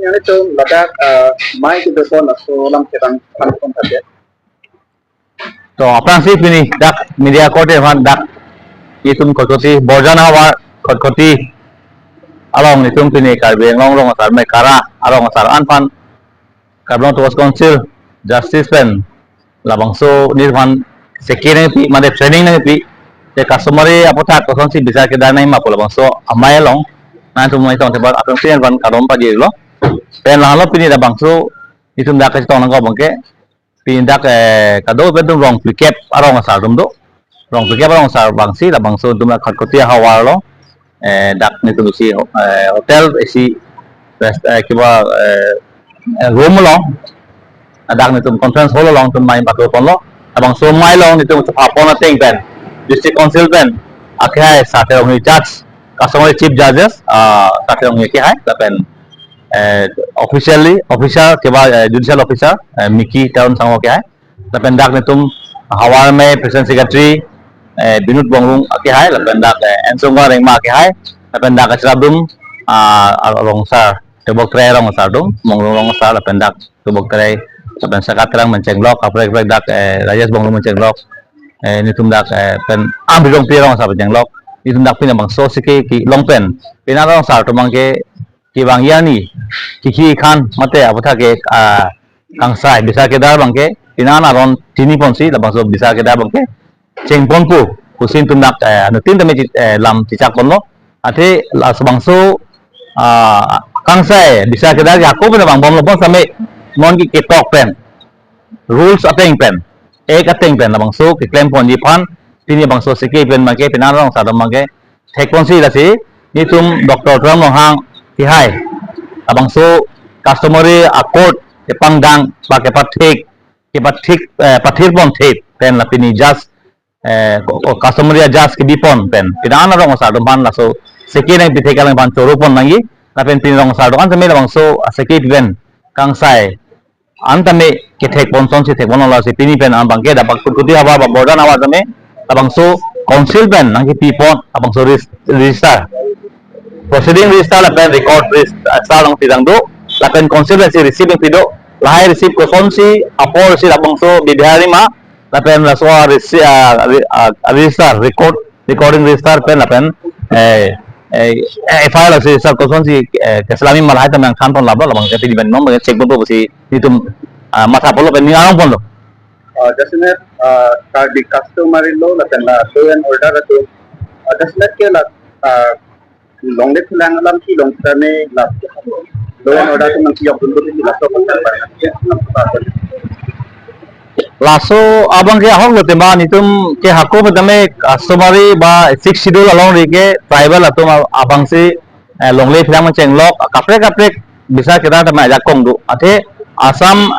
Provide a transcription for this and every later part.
yang itu ladak mai itu pun asulam kerang pun saja. तो अपना सिर्फ नहीं डाक मीडिया कोटे वन डाक ये तुम खोटी बोजना वार खोटी along ni tum pini karbe ngong long asar me kara along asar anpan karbon to council justice pen labang so nirvan sekene pi made training na pi te customer e apota to sonsi bisa ke danai ma pola bang so amai long na tum mai tong te bar apang sian van kadom pa di lo pen lang lo pini da bang so itum da ka tong nang bang ke pin dak kado ben tum rong picap along asar dum do rong picap along asar bang si da bang so tum la khotia hawar lo dak ni tu si hotel isi kiba room lo dak ni tu conference hall long tu main patul pon lo abang so mai long ni tu apon ateng pen district council pen akhai sate ong judge customer chief judges sate ong ki hai ta pen officially officer kiba judicial officer miki town sango ki hai ta pen dak ni tu hawar me president secretary binut bongrung aki hai lapen dak ensonga reng ma aki hai lapen dak acradum rong sar tebok tre rong sar dum mongrung rong sar lapen dak tebok tre lapen sakatrang menceng lok aprek aprek dak rajas bongrung menceng lok ni tum dak pen ambirong pi rong sar menceng lok ni tum dak pina bang so sike ki long pen pina rong sar to mangke ki bang yani ki khan mate apotha ke kangsai bisa ke dar bangke pina na ron tini ponsi labang so bisa ke dar bangke ceng ponpu kusin tundak anu tin tami lam cicak ponlo ate la sebangso kangsai bisa kedar yakub na bang bom lobong same mon ki ketok pen rules ateng pen ek ateng pen labang so ki claim pon jipan tini bangso sike pen make pinarong sadam make thek ponsi la si ni tum doktor tram no hang ki hai abang so customer accord ke pangdang pake pathik ke pathik pathir pon thik pen la pini just customer ya jas ki bipon pen pinana rong sa dum ban la so seki nang pithe kalang ban choro pon nangi la pen pin rong sa dokan tame bang so seki pen kang sai antame ke thek pon son si thek pon la si pini pen am bang ke da bak kuti haba ba bordan awa tame abang so council pen nang ki pipon abang so register proceeding register la pen record register long tidang do la pen council si receiving pido lahai receive ko son si apor si abang so bidhari ma lapen la soa register recording register pen lapen file la si sar koson si keselami malai tamang khan pon lablo labang kati diben nom check bo si nitum mata polo pen ni arong pon lo Jasne ka di customer lo lapen la so en order to jasne ke la long le lang lam ki long tane la lo en order to mang ki yok dun ki la so pon par laso abang ke ahong lote ma nitum ke hako betame customary ba 6 schedule along rike tribal atum abang si longle philang cheng lok kapre kapre bisa kita tama ja kong du ate asam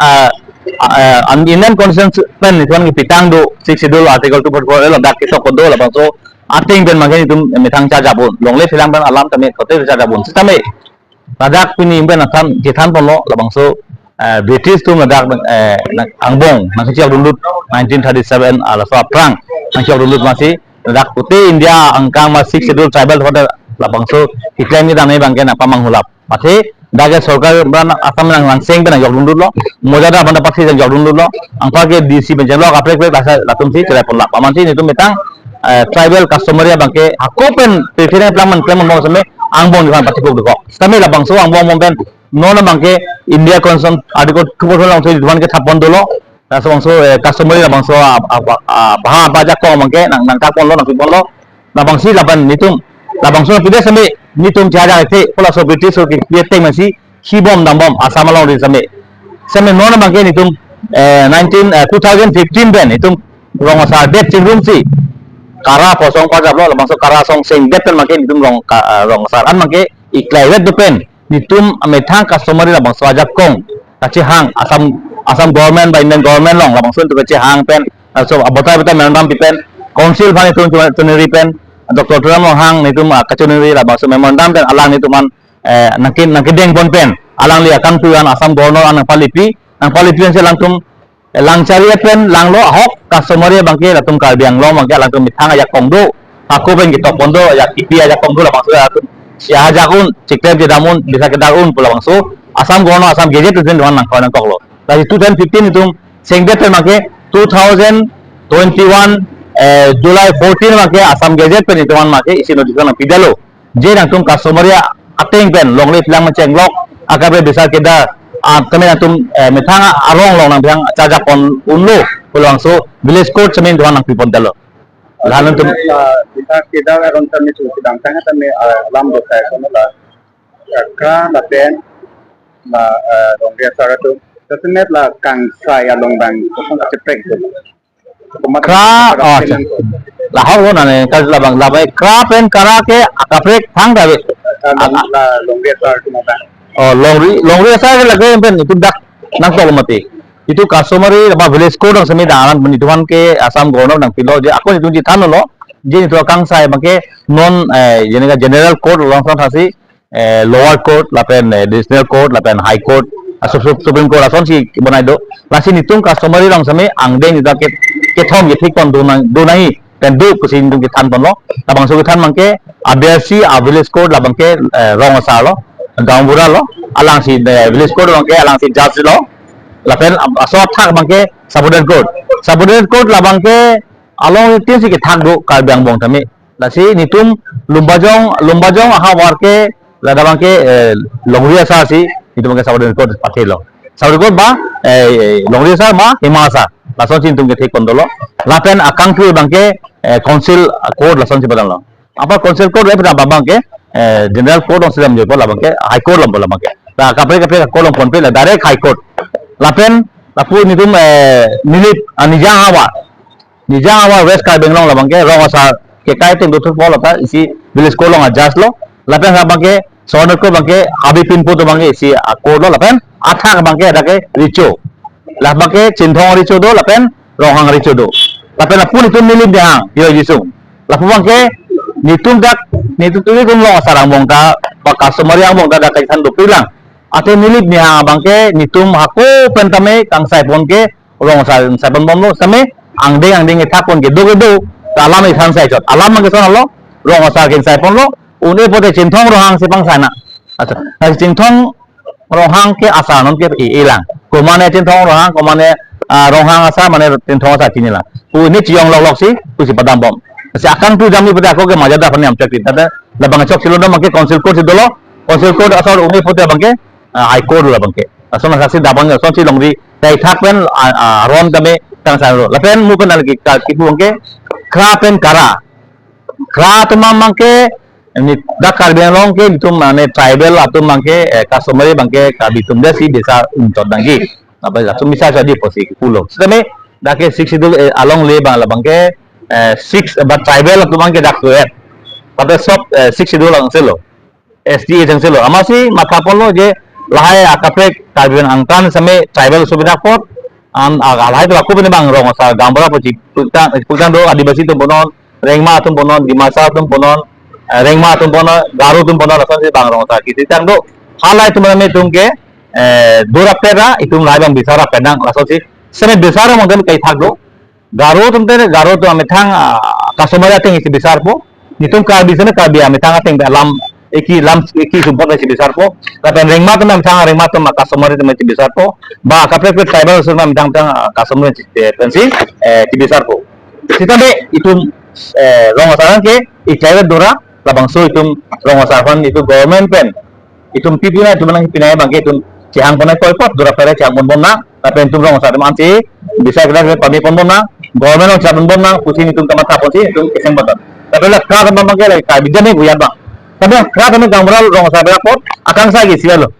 Indian constitution pen niton ki pitang du 6 schedule article 244 lo dak kisok do la so ating ben mangke nitum methang cha jabun longle philang ben alam tame kote cha jabun tame badak pini ben atam jethan polo labang so British tu medak angbong masih siap dulu 1937 ala so perang masih siap dulu masih medak putih India angkang masih schedule tribal pada lapang so iklan ni danai bangke apa manghulap masih daga सरकार बन असम नang langsing ben jog dulu lo mojada banda paksi jog dulu lo angpa ke DC benjang lo kapre kapre bahasa latum si telepon lap paman si itu metang tribal customer ya bangke aku pen pilih plan mau sampai angbong di mana pasti kok sampai lapang so angbong mau pen nona bangke India konson adiko kubur lang so duan ke thapon dolo so bangso customer la bangso baha pajak ko bangke nang kapon lo nang pipon lo la bangsi laban nitum la bangso pide same nitum jaja ke pola so British so ke yete masi hibom dambom asam long ri same nona bangke nitum 2015 ben nitum rong sa det chingrum si kara posong pajak lo la bangso kara song sing det pen bangke nitum rong sa an bangke iklai wet depen nitum amethang customer la bang swajak kong kachi hang asam government by Indian government long la bang sun tu kachi hang pen so abotai botai memang pipen council bhan itu tuneri pen doktor turam hang nitum kachuneri la bang so memang pen alang nituman nakideng bon pen alang li akan tuan asam governor an palipi se langtum langcari pen langlo hok customer ya bangke latum kalbiang lo mangke langtum mithang ayak kongdo aku pen gitu pondo ayak ipi ayak kongdo la bang so ya jakun cikter jedamun bisa kita un pulau bangso Asam gono Asam gadget tujuan tuan nang kawan toklo. Lagi 2015 itu sengdet termake 2021 July 14 make Asam gadget pen itu make isi notification nang pidalo. Je nang tum customer ya ateng pen long le pilang menceng lok akabe bisa kita kami nang tum metanga arong long nang biang caja pon unlo pulang so village code semen tuan nang pipon dalo. Lalu tum kita kita aron kami suci dangtang kami alam dosa kono la ka la pen la dong dia sara tu tersenet la kang sai along bang kosong ceprek tu kra lahar wo nane kas labang labai kra pen kara ke akaprek thang dawe la long dia sara tu mata oh longri sa ke lagay pen itu dak nang tol mati itu customer ba village code ang sami dalan benituan ke Asam gono nang pilo je aku itu jitan lo je itu kang sai make non yani ka general code long sang thasi lower court lapen district court lapen high court supreme court ason si bonai do lasi nitung customer long sami angdeng ita ke thom ye thik pon do nai pen do kusin du ke than pon lo tabang su than mangke abc village court labang ke rong sa lo gambura lo alang si village court mangke alang si judge lo lapen asot thak mangke sabudan court labang ke along tin si ke thak do kal bang bong thame lasi nitum lumbajong aha war ke lada bangke longria sa si itu bangke sabudan court pathelo sabudan court ba longria sa ma himasa lason sin tum ke thik pon do lo lapen akang tu bangke council court lason si padang lo apa council court le pada babang ke general court on sedam je ko labang ke high court lam bola bangke la kapre kolom pon pe la direct high court lapen lapu ni tum milit nijang hawa west kai benglong labang ke rong asa ke kai tem do thuk bola ta isi village ko long adjust lo lapen labang ke sonor ko bangke abi pin pu to bangke isi court lo lapen athak bangke ada ke richo labang ke cinthong richo do lapen rohang richo do lapen lapu ni tum milit dehang yo jisung lapu bangke nitum tu lo sarang bong ta pa customer yang bong ta da kai san do pilang ate milit ni ha bangke nitum hako pentame kang sai pon ke rong sai pon bom lo same angdeng ke thak pon ke do alam i san sai chot alam mang ke son lo rong sa ke sai pon lo une pote cinthong rohang sepang sana acha cinthong rohang ke asa non ke ilang ko mane cinthong rohang ko mane rohang asa mane cinthong asa kinila une chiong lok si tu si padam bom si akang tu jami pada aku ke majada phane am chakti tada labang chok silo no make council court si dolo council court asal une pote bangke high court la bangke asona saksi dabang son si longri tai thak pen ron tame tang sa ro lapen mu pen lagi ka kipu bangke kra pen kara kra tama mangke ni dakar biang long ke tum mane tribal atum mangke customer bangke ka bitum desi desa untot dangi apa asum bisa jadi posi pulo setame dake 6 idul along le bang la bangke 6 but tribal atum mangke dak to pada sop 6 idul lang selo SDA jang selo amasi matapon lo je lahai akape kabian angkan same tribal subida pot alai to aku bene bang rong sa gambara poci putang do adibasi tum bonon rengma tum bonon dimasa tum bonon rengma tum bonon garu tum bonon lasan si bang rong sa kiti tang do halai tum me tum ke dura pera itum lai bang bisara penang lasan si sene bisara mongken kai thak do garu tum to amethang customer ateng isi bisar po nitum ka bisane ka bia amethang ateng lam eki sumpot si besar po tapi rengma tu memang rengma tu customer itu masih besar po ba kapre tribal sur memang customer pensi si besar po kita be itu longosaran ke tribal dora labang so itu longosaran itu government pen itu pipina itu menang pinai bangke itu cihang pernah koipot dora pere cihang pon na tapi itu longosaran manci bisa kita pami pon na government lo cihang pon na pusin itu tempat apa sih itu keseng betul tapi lah kalau memang ke lagi bijane buya bang tapi kerana kami gambar rong sa berapot akan saya gisi lo